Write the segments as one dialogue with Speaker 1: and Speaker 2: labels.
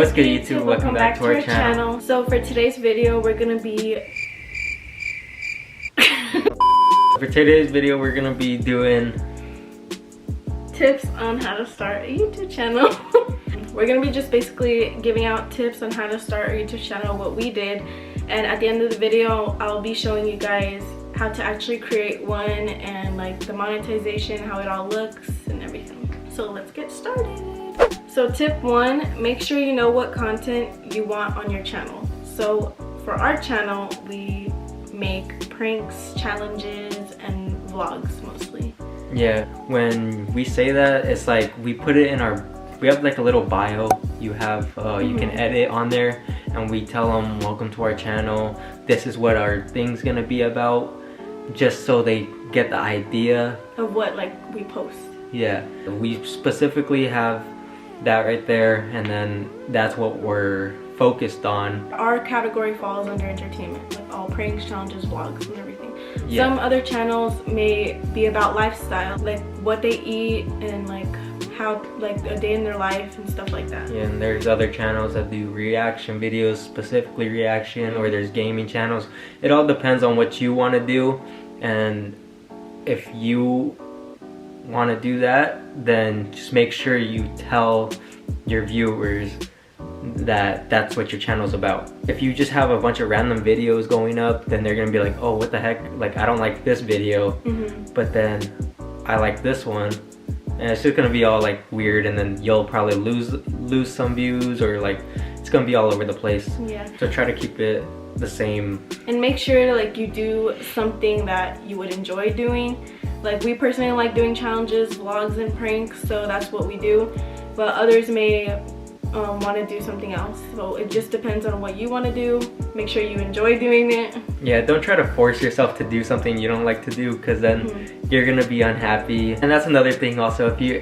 Speaker 1: What's good, YouTube? Welcome back to our channel.
Speaker 2: So for today's video, we're gonna be
Speaker 1: doing
Speaker 2: tips on how to start a YouTube channel. We're gonna be just basically giving out tips on how to start a YouTube channel, what we did, and at the end of the video, I'll be showing you guys how to actually create one and like the monetization, how it all looks and everything. So let's get started. So tip 1, make sure you know what content you want on your channel. So for our channel, we make pranks, challenges, and vlogs mostly.
Speaker 1: Yeah, when we say that, it's like we put it in our, we have like a little bio you have, you can edit on there, and we tell them welcome to our channel, this is what our thing's gonna be about, just so they get the idea
Speaker 2: of what like we post.
Speaker 1: Yeah, we specifically have that right there, and then that's what we're focused on.
Speaker 2: Our category falls under entertainment, like all pranks, challenges, vlogs, and everything.
Speaker 1: Yeah.
Speaker 2: Some other channels may be about lifestyle, like what they eat and like how, like a day in their life and stuff like that.
Speaker 1: Yeah, and there's other channels that do reaction videos, specifically reaction, or there's gaming channels. It all depends on what you want to do, and if you want to do that, then just make sure you tell your viewers that that's what your channel's about. If you just have a bunch of random videos going up, then they're gonna be like, oh, what the heck, like I don't like this video, but then I like this one, and it's just gonna be all like weird, and then you'll probably lose some views, or like it's gonna be all over the place.
Speaker 2: Yeah,
Speaker 1: so try to keep it the same,
Speaker 2: and make sure like you do something that you would enjoy doing. Like we personally like doing challenges, vlogs, and pranks, so that's what we do, but others may want to do something else. So it just depends on what you want to do. Make sure you enjoy doing it.
Speaker 1: Yeah, don't try to force yourself to do something you don't like to do, because then you're gonna be unhappy. And that's another thing also, if you're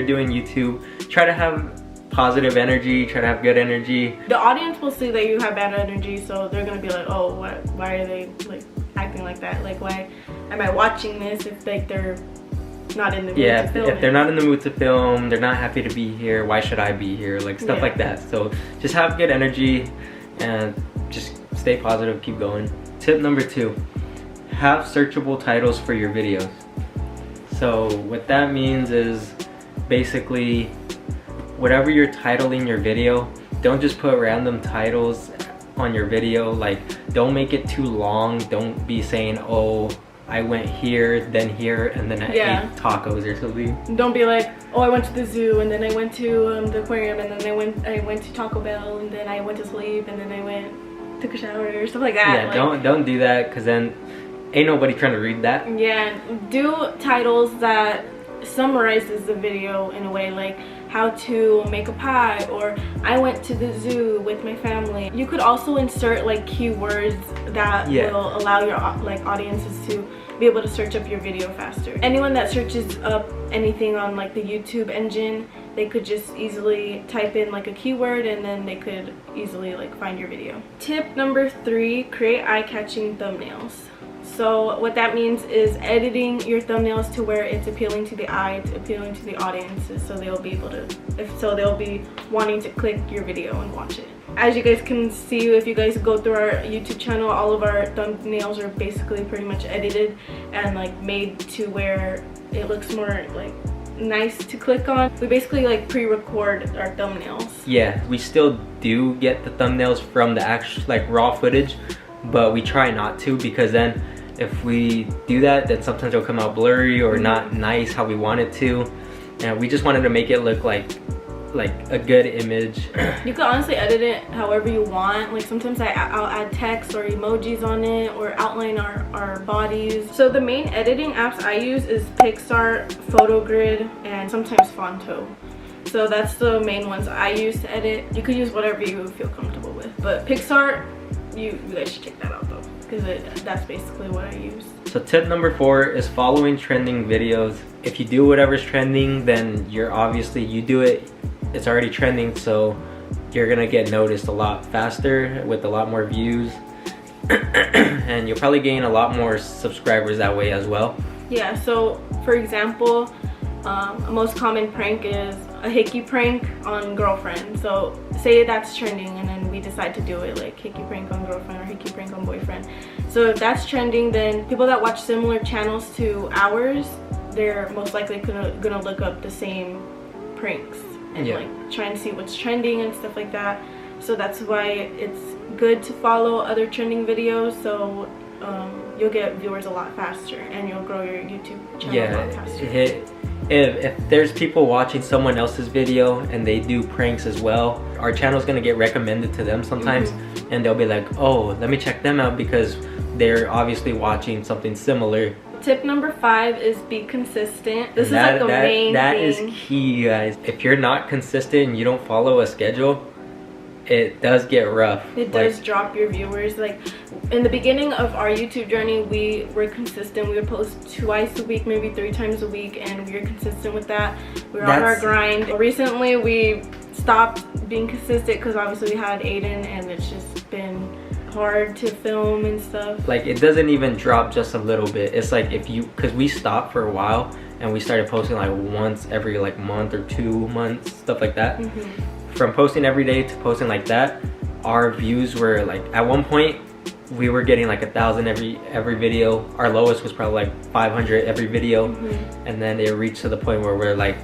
Speaker 1: doing YouTube, try to have positive energy, try to have good energy.
Speaker 2: The audience will see that you have bad energy, so they're gonna be like, oh, why are they like acting like that? Like, why am I watching this if like they're not in the mood to film?
Speaker 1: If they're not in the mood to film, they're not happy to be here, why should I be here? Like stuff like that. So just have good energy and just stay positive, keep going. Tip number 2, have searchable titles for your videos. So what that means is basically whatever you're titling your video, don't just put random titles on your video. Like don't make it too long. Don't be saying, oh, I went here, then here, and then I ate tacos or something. Don't
Speaker 2: be like, oh, I went to the zoo, and then I went to the aquarium, and then I went to Taco Bell, and then I went to sleep, and then I took a shower or stuff like that.
Speaker 1: Yeah,
Speaker 2: like,
Speaker 1: don't do that, because then ain't nobody trying to read that.
Speaker 2: Yeah, do titles that summarizes the video in a way, like how to make a pie, or I went to the zoo with my family. You could also insert like keywords that will allow your like audiences to be able to search up your video faster. Anyone that searches up anything on like the YouTube engine, they could just easily type in like a keyword, and then they could easily like find your video. Tip number 3, create eye-catching thumbnails. So what that means is editing your thumbnails to where it's appealing to the eye, it's appealing to the audiences, so they'll be able to, they'll be wanting to click your video and watch it. As you guys can see, if you guys go through our YouTube channel, all of our thumbnails are basically pretty much edited and like made to where it looks more like nice to click on. We basically like pre-record our thumbnails.
Speaker 1: Yeah, we still do get the thumbnails from the actual like raw footage, but we try not to, because then if we do that, then sometimes it'll come out blurry or not nice how we want it to, and we just wanted to make it look like a good image.
Speaker 2: You can honestly edit it however you want. Like sometimes I'll add text or emojis on it, or outline our bodies. So the main editing apps I use is Pixar, PhotoGrid, and sometimes Fonto. So that's the main ones I use to edit. You could use whatever you feel comfortable with, but Pixar, you guys should check that out though, because that's basically what I use.
Speaker 1: So tip number 4 is following trending videos. If you do whatever's trending, then you're obviously, you do it, it's already trending, so you're gonna get noticed a lot faster with a lot more views and you'll probably gain a lot more subscribers that way as well.
Speaker 2: Yeah, so for example, A most common prank is a hickey prank on girlfriend. So say that's trending and then we decide to do it, like hickey prank on girlfriend or hickey prank on boyfriend. So if that's trending, then people that watch similar channels to ours, they're most likely gonna look up the same pranks and like try and see what's trending and stuff like that. So that's why it's good to follow other trending videos, so you'll get viewers a lot faster and you'll grow your YouTube channel a lot faster.
Speaker 1: If there's people watching someone else's video and they do pranks as well, our channel's gonna get recommended to them sometimes, and they'll be like, oh, let me check them out because they're obviously watching something similar.
Speaker 2: Tip number 5 is be consistent. This is like the main thing.
Speaker 1: That is key, guys. If you're not consistent and you don't follow a schedule, it does get rough.
Speaker 2: It does drop your viewers. Like in the beginning of our YouTube journey, we were consistent. We would post twice a week, maybe 3 times a week, and we were consistent with that. We were on our grind. Recently, we stopped being consistent because obviously we had Aiden, and it's just been hard to film and stuff. Like
Speaker 1: it doesn't even drop just a little bit. It's like because we stopped for a while and we started posting like once every like month or 2 months, stuff like that. From posting every day to posting like that, our views were like, at one point we were getting like 1,000 every video. Our lowest was probably like 500 every video, and then it reached to the point where we're like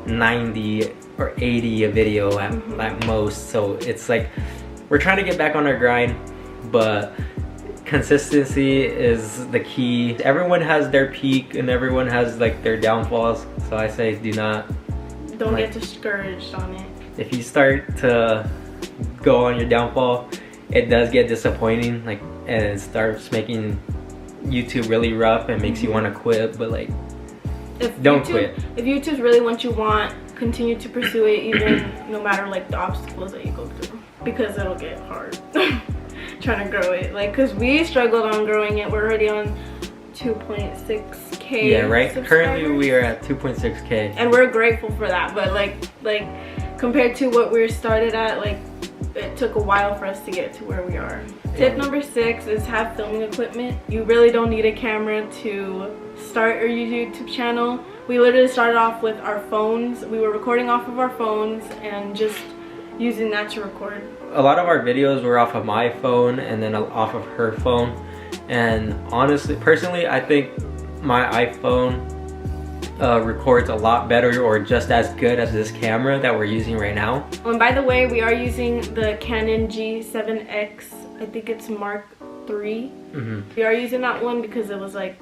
Speaker 1: 90 or 80 a video at most. So it's like we're trying to get back on our grind, but consistency is the key. Everyone has their peak and everyone has like their downfalls, so I say don't
Speaker 2: get discouraged on it.
Speaker 1: If you start to go on your downfall, it does get disappointing, like, and it starts making YouTube really rough and makes you want to quit. But like, don't quit. If
Speaker 2: YouTube's really what you want, continue to pursue it, even no matter like the obstacles that you go through, because it'll get hard trying to grow it. Like, because we struggled on growing it. We're already on 2.6K.
Speaker 1: Yeah, right. Currently we are at 2.6K,
Speaker 2: and we're grateful for that. But like compared to what we started at, like, it took a while for us to get to where we are. Tip number 6 is have filming equipment. You really don't need a camera to start your YouTube channel. We literally started off with our phones. We were recording off of our phones and just using that to record.
Speaker 1: A lot of our videos were off of my phone and then off of her phone. And honestly, personally, I think my iPhone records a lot better or just as good as this camera that we're using right now.
Speaker 2: And by the way, we are using the Canon G7X, I think it's Mark III. We are using that one because it was like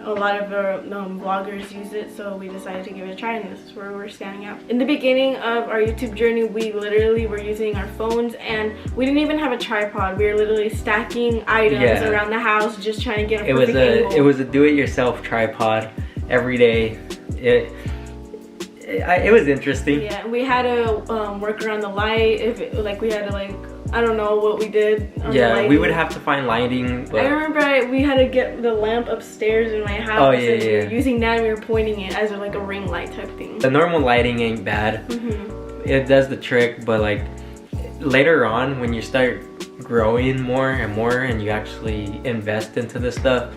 Speaker 2: a lot of our vloggers use it, so we decided to give it a try, and this is where we're standing out. In the beginning of our YouTube journey, we literally were using our phones, and we didn't even have a tripod. We were literally stacking items around the house, just trying to get a perfect angle.
Speaker 1: It was a do-it-yourself tripod every day. It was interesting.
Speaker 2: Yeah, we had to work around the light. We had to I don't know what we did.
Speaker 1: Yeah, we would have to find lighting. But...
Speaker 2: I remember we had to get the lamp upstairs in my house.
Speaker 1: Oh yeah,
Speaker 2: and we were using that, and we were pointing it as like a ring light type thing.
Speaker 1: The normal lighting ain't bad. It does the trick, but like later on when you start growing more and more and you actually invest into this stuff,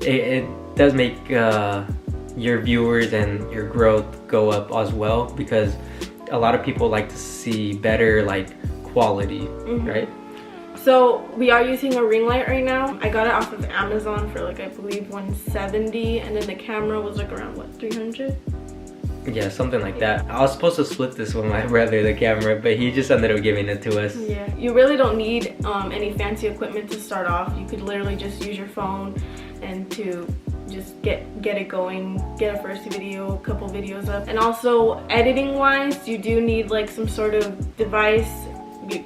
Speaker 1: it does make your viewers and your growth go up as well, because a lot of people like to see better like quality, right?
Speaker 2: So we are using a ring light right now. I got it off of Amazon for like, I believe, $170, and then the camera was like around what, 300?
Speaker 1: Yeah, something like that. I was supposed to split this with my brother, the camera, but he just ended up giving it to us.
Speaker 2: Yeah, you really don't need any fancy equipment to start off. You could literally just use your phone and to just get it going, get a first video, a couple videos up. And also editing wise, you do need like some sort of device.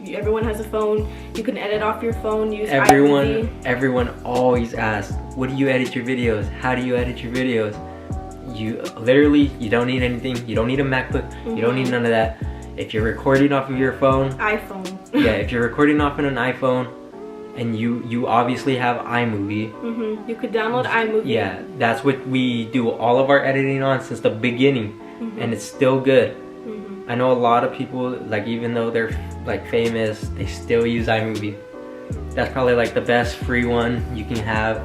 Speaker 2: Everyone has a phone. You can edit off your phone, use iMovie.
Speaker 1: Everyone always asks, what do you edit your videos? How do you edit your videos? You literally, you don't need anything. You don't need a MacBook. You don't need none of that. If you're recording off of your phone,
Speaker 2: iPhone.
Speaker 1: Yeah, if you're recording off of an iPhone, and you obviously have iMovie.
Speaker 2: You could download iMovie.
Speaker 1: Yeah, that's what we do all of our editing on since the beginning, and it's still good. I know a lot of people, like, even though they're like famous, they still use iMovie. That's probably like the best free one you can have,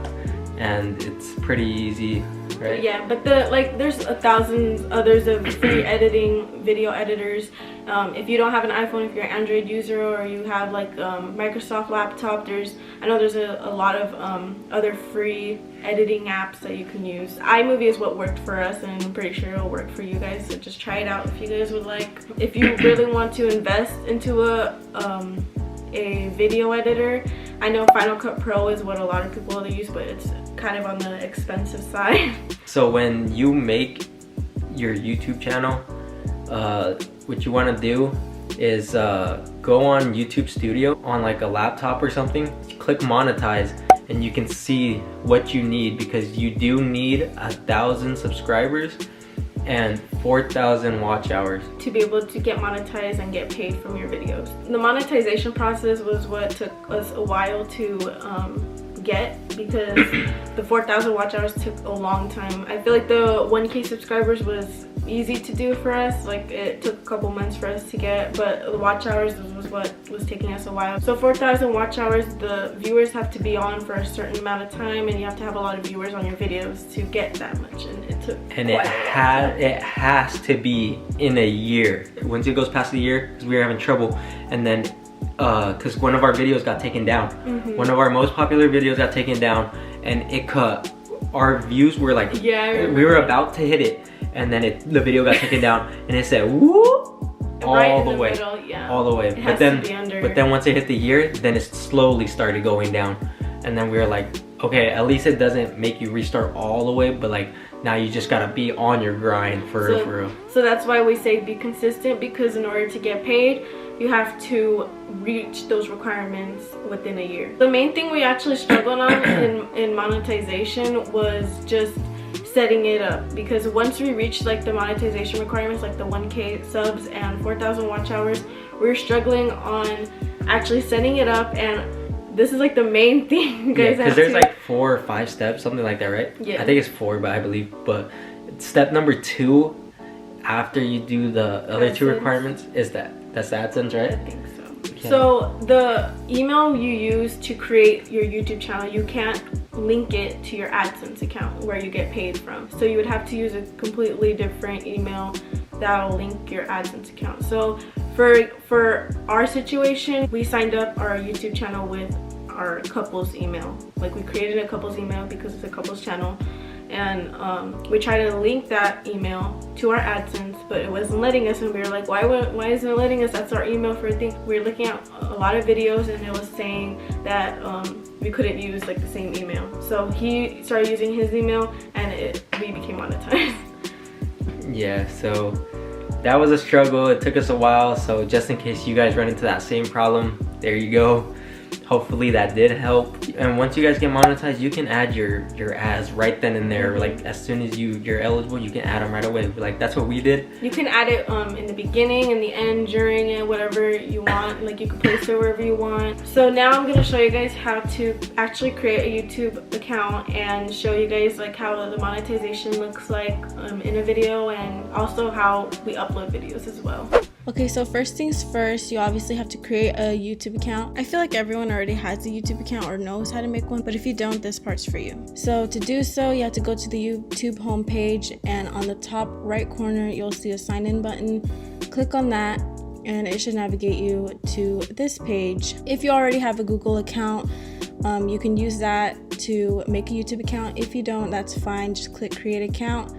Speaker 1: and it's pretty easy. right?
Speaker 2: Yeah, but there's a thousand others of free editing video editors. If you don't have an iPhone, if you're an Android user, or you have like Microsoft laptop, I know there's a lot of other free editing apps that you can use. iMovie is what worked for us, and I'm pretty sure it'll work for you guys, so just try it out if you guys would like. If you really want to invest into a video editor, I know Final Cut Pro is what a lot of people use, but it's kind of on the expensive side.
Speaker 1: So when you make your YouTube channel, what you want to do is go on YouTube Studio on like a laptop or something, click monetize, and you can see what you need, because you do need 1,000 subscribers and 4,000 watch hours
Speaker 2: to be able to get monetized and get paid from your videos. The monetization process was what took us a while to get, because the 4,000 watch hours took a long time. I feel like the 1K subscribers was easy to do for us, like it took a couple months for us to get, but the watch hours was what was taking us a while. So 4,000 watch hours, the viewers have to be on for a certain amount of time, and you have to have a lot of viewers on your videos to get that much, and it took
Speaker 1: it has to be in a year. Once it goes past the year, because we were having trouble, and then because one of our videos got taken down. One of our most popular videos got taken down, and it cut. Our views were like, we were about to hit it, and then the video got taken down, and it said woo all the way, all the way. But then once it hit the year, then it slowly started going down, and then we were like, okay, at least it doesn't make you restart all the way, but like now you just gotta be on your grind for real.
Speaker 2: So that's why we say be consistent, because in order to get paid, you have to reach those requirements within a year. The main thing we actually struggled on in monetization was just setting it up, because once we reached like the monetization requirements, like the 1K subs and 4,000 watch hours, we were struggling on actually setting it up, and this is like the main thing you guys have to.
Speaker 1: Because there's like 4 or 5 steps, something like that, right?
Speaker 2: Yeah. I
Speaker 1: think it's 4, but I believe. But step number 2, after you do the other 2 requirements, is that's the AdSense, right?
Speaker 2: I think so. Okay. So the email you use to create your YouTube channel, you can't link it to your AdSense account where you get paid from. So you would have to use a completely different email that'll link your AdSense account. So for our situation, we signed up our YouTube channel with our couple's email. Like we created a couple's email because it's a couple's channel, and we tried to link that email to our AdSense, but it wasn't letting us, and we were like, why isn't it letting us? That's our email for a thing. We were looking at a lot of videos, and it was saying that we couldn't use like the same email. So he started using his email, and we became monetized.
Speaker 1: Yeah, so that was a struggle. It took us a while, so just in case you guys run into that same problem, there you go. Hopefully that did help. And once you guys get monetized, you can add your ads right then and there. Like as soon as you're eligible, you can add them right away. Like that's what we did.
Speaker 2: You can add it in the beginning, in the end, during it, whatever you want. Like you can place it wherever you want. So now I'm gonna show you guys how to actually create a YouTube account and show you guys like how the monetization looks like in a video, and also how we upload videos as well. Okay, so first things first, you obviously have to create a YouTube account. I feel like everyone already has a YouTube account or knows how to make one, but if you don't, this part's for you. So to do so, you have to go to the YouTube homepage, and on the top right corner, you'll see a sign in button. Click on that, and it should navigate you to this page. If you already have a Google account, you can use that to make a YouTube account. If you don't, that's fine. Just click create account,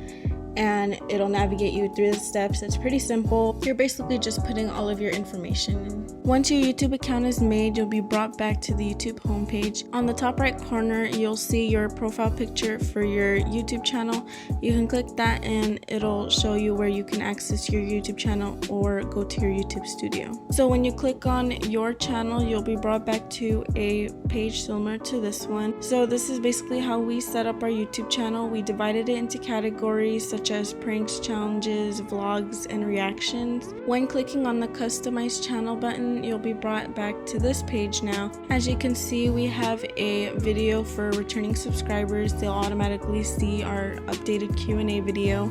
Speaker 2: and it'll navigate you through the steps. It's pretty simple. You're basically just putting all of your information in. Once your YouTube account is made, you'll be brought back to the YouTube homepage. On the top right corner, you'll see your profile picture for your YouTube channel. You can click that, and it'll show you where you can access your YouTube channel or go to your YouTube studio. So when you click on your channel, you'll be brought back to a page similar to this one. So this is basically how we set up our YouTube channel. We divided it into categories such as pranks, challenges, vlogs, and reactions. When clicking on the customize channel button, you'll be brought back to this page now. As you can see, we have a video for returning subscribers. They'll automatically see our updated Q&A video.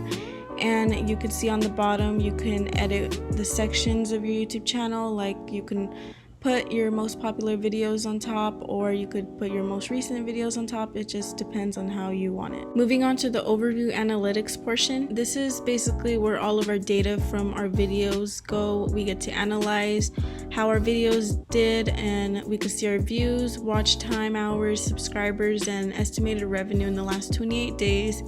Speaker 2: And you can see on the bottom, you can edit the sections of your YouTube channel, like you can put your most popular videos on top, or you could put your most recent videos on top. It just depends on how you want it. Moving on to the overview analytics portion. This is basically where all of our data from our videos go. We get to analyze how our videos did, and we could see our views, watch time, hours, subscribers, and estimated revenue in the last 28 days.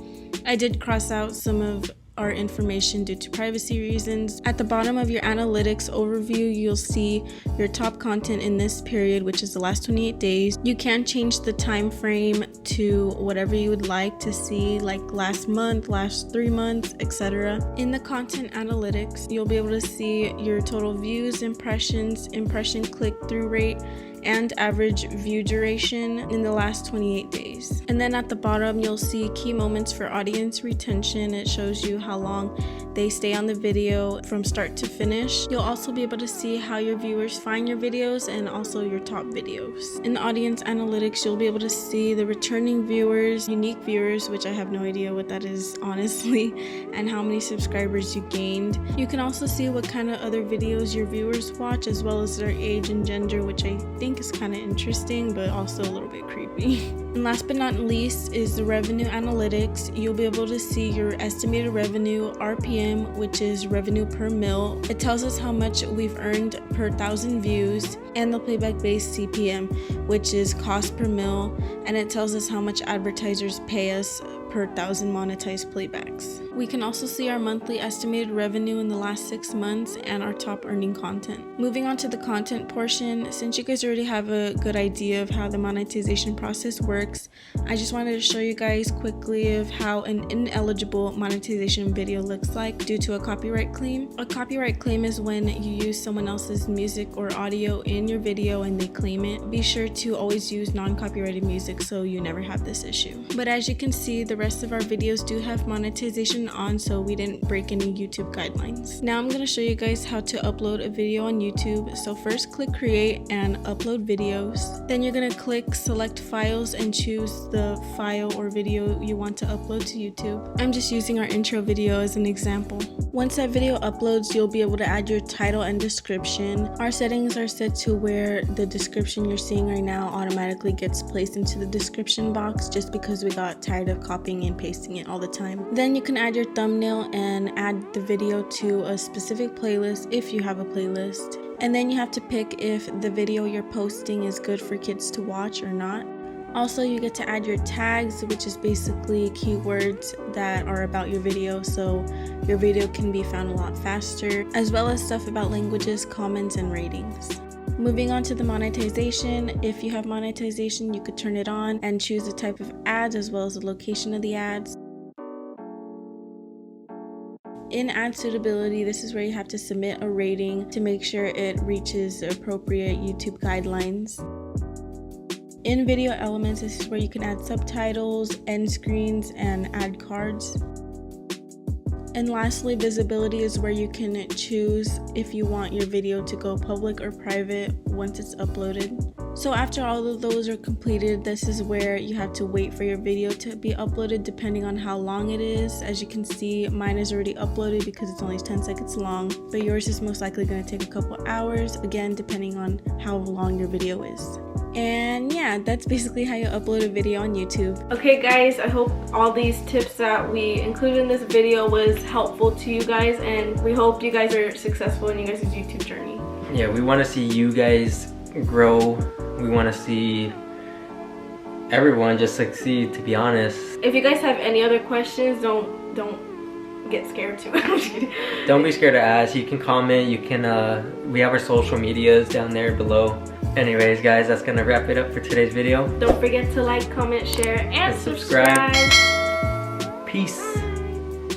Speaker 2: I did cross out some of our information due to privacy reasons. At the bottom of your analytics overview, you'll see your top content in this period, which is the last 28 days. You can change the time frame to whatever you would like to see, like last month, last 3 months, etc. In the content analytics, you'll be able to see your total views, impressions, impression click-through rate, and average view duration in the last 28 days. And then at the bottom, you'll see key moments for audience retention. It shows you how long they stay on the video from start to finish. You'll also be able to see how your viewers find your videos and also your top videos. In the audience analytics, you'll be able to see the returning viewers, unique viewers, which I have no idea what that is honestly, and how many subscribers you gained. You can also see what kind of other videos your viewers watch, as well as their age and gender, which I think is kind of interesting but also a little bit creepy. And last but not least is the revenue analytics. You'll be able to see your estimated revenue, RPM, which is revenue per mil. It tells us how much we've earned per 1,000 views, and the playback based CPM, which is cost per mil, and it tells us how much advertisers pay us per 1,000 monetized playbacks. We can also see our monthly estimated revenue in the last 6 months and our top earning content. Moving on to the content portion, since you guys already have a good idea of how the monetization process works, I just wanted to show you guys quickly of how an ineligible monetization video looks like due to a copyright claim. A copyright claim is when you use someone else's music or audio in your video and they claim it. Be sure to always use non-copyrighted music so you never have this issue. But as you can see, the rest of our videos do have monetization on, so we didn't break any YouTube guidelines. Now I'm going to show you guys how to upload a video on YouTube. So first click create and upload videos. Then you're going to click select files and choose the file or video you want to upload to YouTube. I'm just using our intro video as an example. Once that video uploads, you'll be able to add your title and description. Our settings are set to where the description you're seeing right now automatically gets placed into the description box, just because we got tired of copying and pasting it all the time. Then you can add your thumbnail and add the video to a specific playlist if you have a playlist. And then you have to pick if the video you're posting is good for kids to watch or not. Also, you get to add your tags, which is basically keywords that are about your video, so your video can be found a lot faster, as well as stuff about languages, comments, and ratings. Moving on to the monetization, if you have monetization, you could turn it on and choose the type of ads as well as the location of the ads. In ad suitability, this is where you have to submit a rating to make sure it reaches the appropriate YouTube guidelines. In video elements, this is where you can add subtitles, end screens, and add cards. And lastly, visibility is where you can choose if you want your video to go public or private once it's uploaded. So after all of those are completed, this is where you have to wait for your video to be uploaded depending on how long it is. As you can see, mine is already uploaded because it's only 10 seconds long, but yours is most likely going to take a couple hours, again depending on how long your video is. And yeah, that's basically how you upload a video on YouTube. Okay guys, I hope all these tips that we included in this video was helpful to you guys, and we hope you guys are successful in you guys' YouTube journey.
Speaker 1: Yeah, we want to see you guys grow. We want to see everyone just succeed, to be honest.
Speaker 2: If you guys have any other questions, don't get scared too.
Speaker 1: Don't be scared to ask. You can comment. You can we have our social medias down there below. Anyways guys, that's gonna wrap it up for today's video.
Speaker 2: Don't forget to like, comment, share, and subscribe.
Speaker 1: Peace.